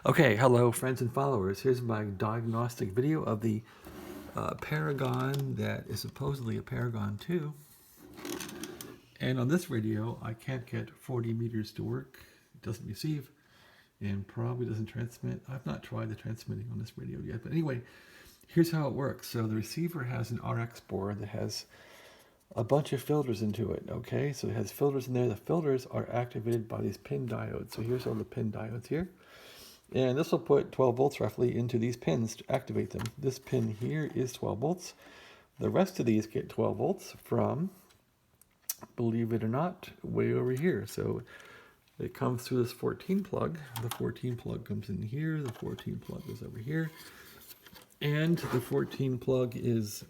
Okay, hello friends and followers. Here's my diagnostic video of the Paragon that is supposedly a Paragon II. And on this radio, I can't get 40 meters to work. It doesn't receive and probably doesn't transmit. I've not tried the transmitting on this radio yet. But anyway, here's how it works. So the receiver has an RX board that has a bunch of filters into it. Okay, so it has filters in there. The filters are activated by these pin diodes. So here's all the pin diodes here. And this will put 12 volts roughly into these pins to activate them. This pin here is 12 volts. The rest of these get 12 volts from, believe it or not, way over here. So it comes through this 14 plug. The 14 plug comes in here. The 14 plug goes over here. And the 14 plug is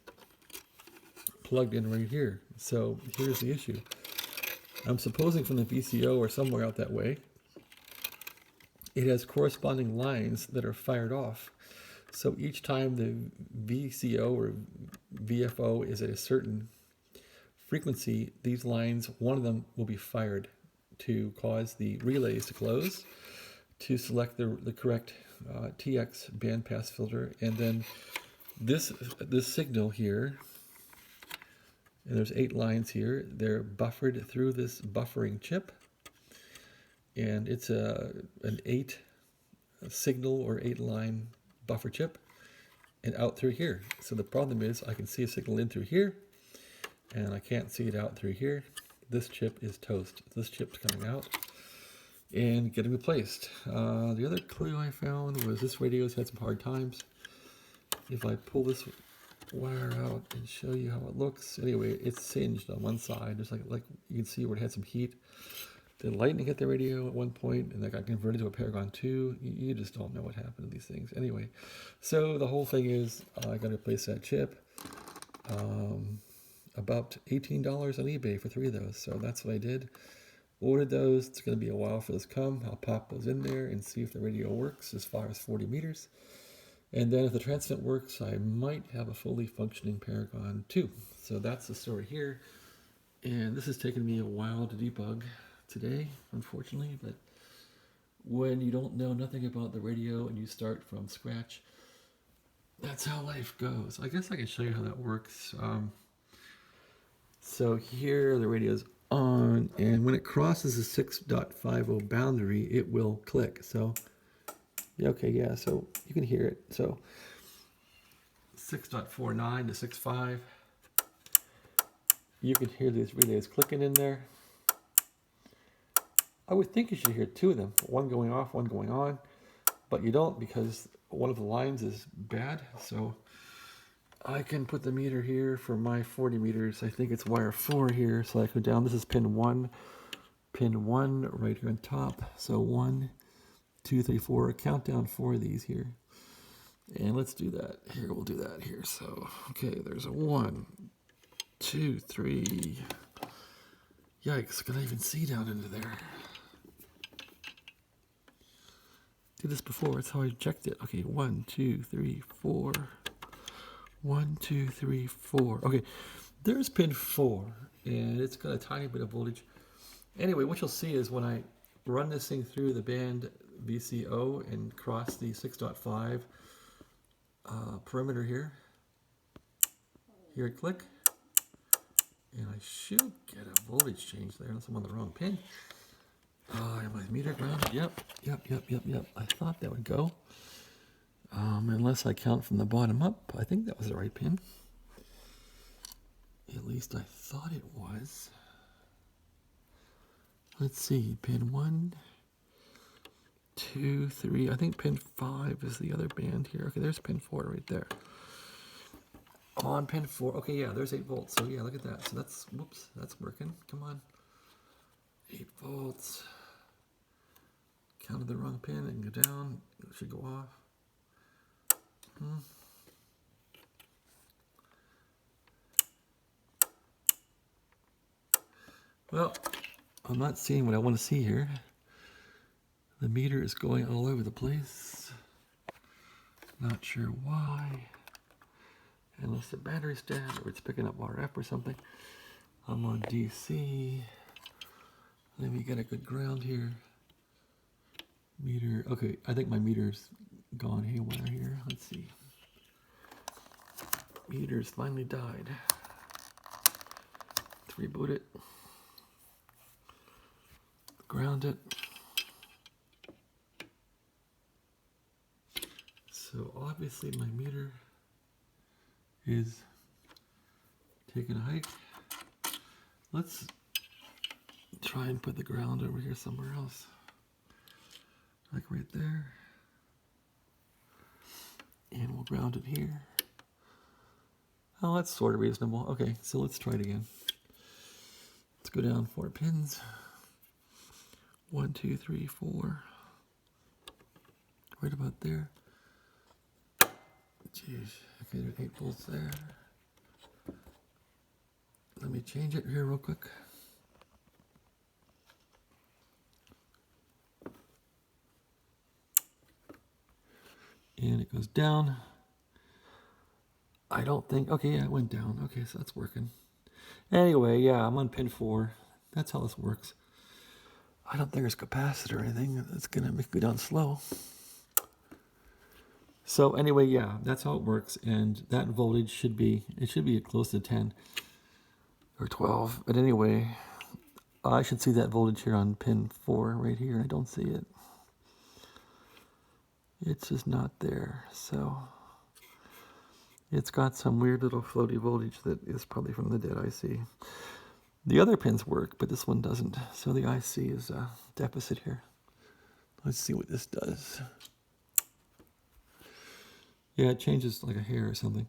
plugged in right here. So here's the issue. I'm supposing from the VCO or somewhere out that way, it has corresponding lines that are fired off. So each time the VCO or VFO is at a certain frequency, these lines, one of them will be fired to cause the relays to close, to select the correct TX bandpass filter, and then this signal here, and there's 8 lines here, they're buffered through this buffering chip. And it's an 8 signal or 8 line buffer chip and out through here. So the problem is I can see a signal in through here and I can't see it out through here. This chip is toast. This chip's coming out and getting replaced. The other clue I found was this radio's had some hard times. If I pull this wire out and show you how it looks, anyway, it's singed on one side. There's like you can see where it had some heat. The lightning hit the radio at one point, and that got converted to a Paragon II. You just don't know what happened to these things. Anyway, so the whole thing is I got to replace that chip. About $18 on eBay for 3 of those. So that's what I did. Ordered those. It's going to be a while for those to come. I'll pop those in there and see if the radio works as far as 40 meters. And then if the transmit works, I might have a fully functioning Paragon II. So that's the story here. And this has taken me a while to debug today, unfortunately, but when you don't know nothing about the radio and you start from scratch, that's how life goes. I guess I can show you how that works. So here the radio's on, and when it crosses the 6.50 boundary, it will click. So, yeah, okay, yeah, so you can hear it. So 6.49 to 6.5, you can hear these relays clicking in there. I would think you should hear 2 of them, one going off, one going on, but you don't because one of the lines is bad. So I can put the meter here for my 40 meters. I think it's wire 4 here, so I go down. This is pin 1 right here on top. So 1, 2, 3, 4. Count down 4 of these here. And let's do that. Here, we'll do that here. So, okay, there's a 1, 2, 3. Yikes, can I even see down into there? Did this before, that's how I checked it. Okay, 1, 2, 3, 4. 1, 2, 3, 4. Okay, there's pin 4, and it's got a tiny bit of voltage. Anyway, what you'll see is when I run this thing through the band VCO and cross the 6.5 perimeter here, hear it click, and I should get a voltage change there unless I'm on the wrong pin. Am I meter grounded? Yep. I thought that would go. Unless I count from the bottom up. I think that was the right pin. At least I thought it was. Let's see. Pin 1, 2, 3. I think pin 5 is the other band here. Okay, there's pin 4 right there. On pin 4. Okay, yeah, there's 8 volts. So yeah, look at that. So that's, whoops, that's working. Come on. 8 volts. Counted the wrong pin and go down. It should go off. Well, I'm not seeing what I want to see here. The meter is going all over the place. Not sure why. Unless the battery's dead or it's picking up RF or something. I'm on DC. Let me get a good ground here. Meter, okay, I think my meter's gone haywire here. Let's see. Meter's finally died. Let's reboot it. Ground it. So obviously my meter is taking a hike. Let's try and put the ground over here somewhere else. Like right there. And we'll ground it here. Oh, that's sort of reasonable. Okay, so let's try it again. Let's go down 4 pins. 1, 2, 3, 4. Right about there. Jeez, okay, there's 8 volts there. Let me change it here real quick. And it goes down. I don't think, okay, yeah, it went down. Okay, so that's working. Anyway, yeah, I'm on pin 4. That's how this works. I don't think there's capacitor or anything that's gonna make it go down slow. So anyway, yeah, that's how it works. And that voltage should be close to 10 or 12. But anyway, I should see that voltage here on pin 4 right here, and I don't see it. It's just not there. So it's got some weird little floaty voltage that is probably from the dead IC. The other pins work, but this one doesn't. So the IC is a deficit here. Let's see what this does. Yeah, it changes like a hair or something.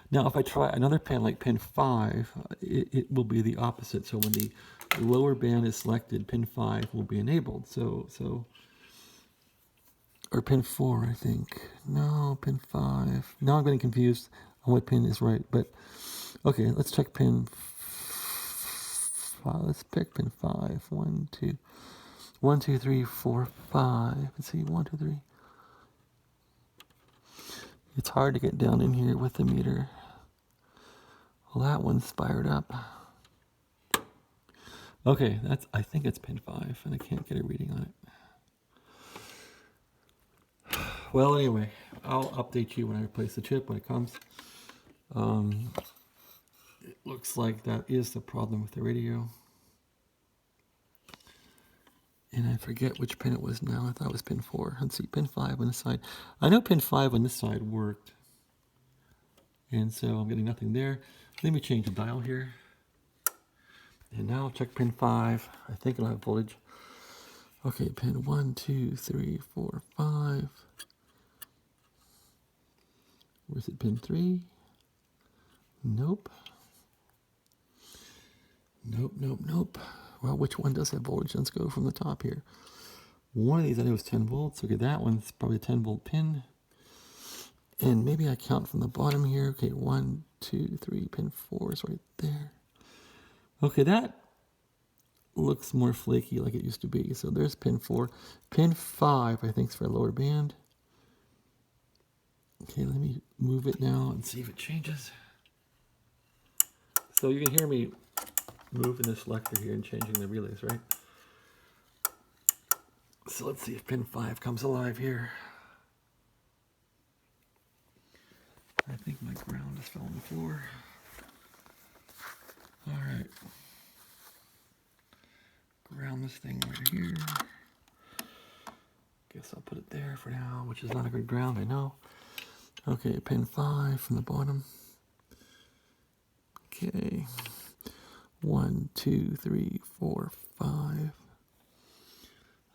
Now, if I try another pin like pin 5, it will be the opposite. So when the lower band is selected, pin 5 will be enabled. Or pin 4, I think. No, pin 5. Now I'm getting confused on what pin is right. But okay, let's check pin 5. Let's pick pin 5. 1, 2, 1, 2, 3, 4, 5. Let's see, 1, 2, 3. It's hard to get down in here with the meter. Well, that one's fired up. Okay, I think it's pin 5, and I can't get a reading on it. Well, anyway, I'll update you when I replace the chip when it comes. It looks like that is the problem with the radio. And I forget which pin it was now. I thought it was pin 4. Let's see, pin 5 on this side. I know pin 5 on this side worked. And so I'm getting nothing there. Let me change the dial here. And now I'll check pin 5. I think it'll have voltage. Okay, pin 1, 2, 3, 4, 5. Where's it, pin 3? Nope. Nope, nope, nope. Well, which one does have voltage? Let's go from the top here. One of these I know is 10 volts. Okay, that one's probably a 10 volt pin. And maybe I count from the bottom here. Okay, 1, 2, 3, pin 4 is right there. Okay, that looks more flaky like it used to be. So there's pin 4. Pin 5, I think, is for a lower band. Okay, let me move it now and see if it changes. So you can hear me moving the selector here and changing the relays, right? So let's see if pin 5 comes alive here. I think my ground just fell on the floor. All right. Ground this thing right here. Guess I'll put it there for now, which is not a good ground, I know. Okay, pin 5 from the bottom. Okay. 1, 2, 3, 4, 5.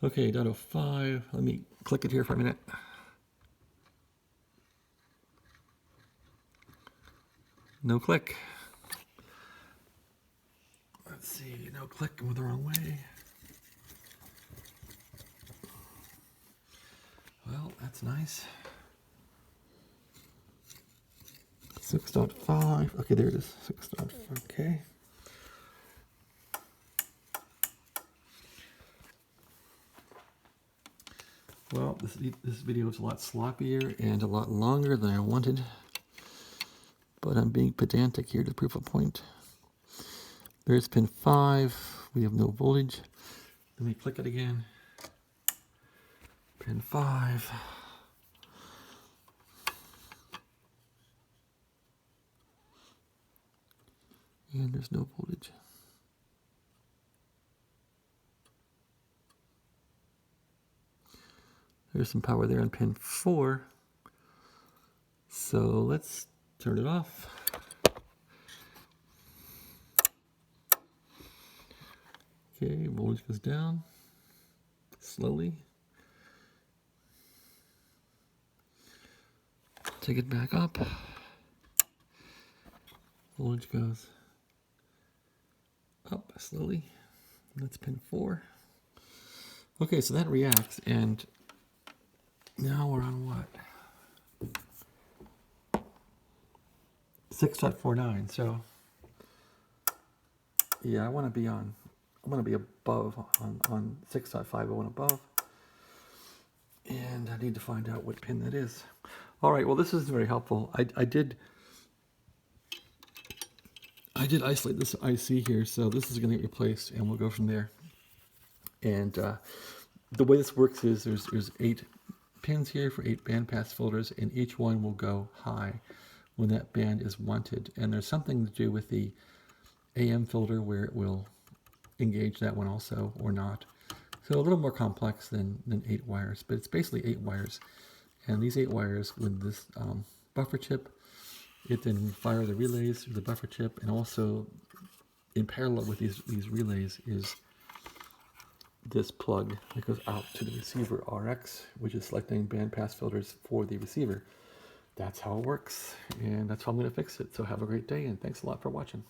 Okay, down to 5. Let me click it here for a minute. No click. Let's see, no click, I'm the wrong way. Well, that's nice. 6.5. Okay, there it is. 6.5. Okay. Well, this video is a lot sloppier and a lot longer than I wanted. But I'm being pedantic here to prove a point. There's pin 5. We have no voltage. Let me click it again. Pin 5. And there's no voltage. There's some power there on pin 4. So let's turn it off. Okay, voltage goes down slowly. Take it back up. Voltage goes up slowly. That's pin 4. Okay, so that reacts, and now we're on what? 6.49. So yeah, I want to be above on 6.50 and above. And I need to find out what pin that is. All right, well, this is very helpful. I did isolate this IC here, so this is going to get replaced, and we'll go from there. And the way this works is there's 8 pins here for 8 bandpass filters, and each one will go high when that band is wanted. And there's something to do with the AM filter where it will engage that one also or not. So a little more complex than 8 wires, but it's basically 8 wires. And these 8 wires with this buffer chip, it then fire the relays through the buffer chip, and also in parallel with these relays is this plug that goes out to the receiver RX, which is selecting bandpass filters for the receiver. That's how it works, and that's how I'm going to fix it. So have a great day, and thanks a lot for watching.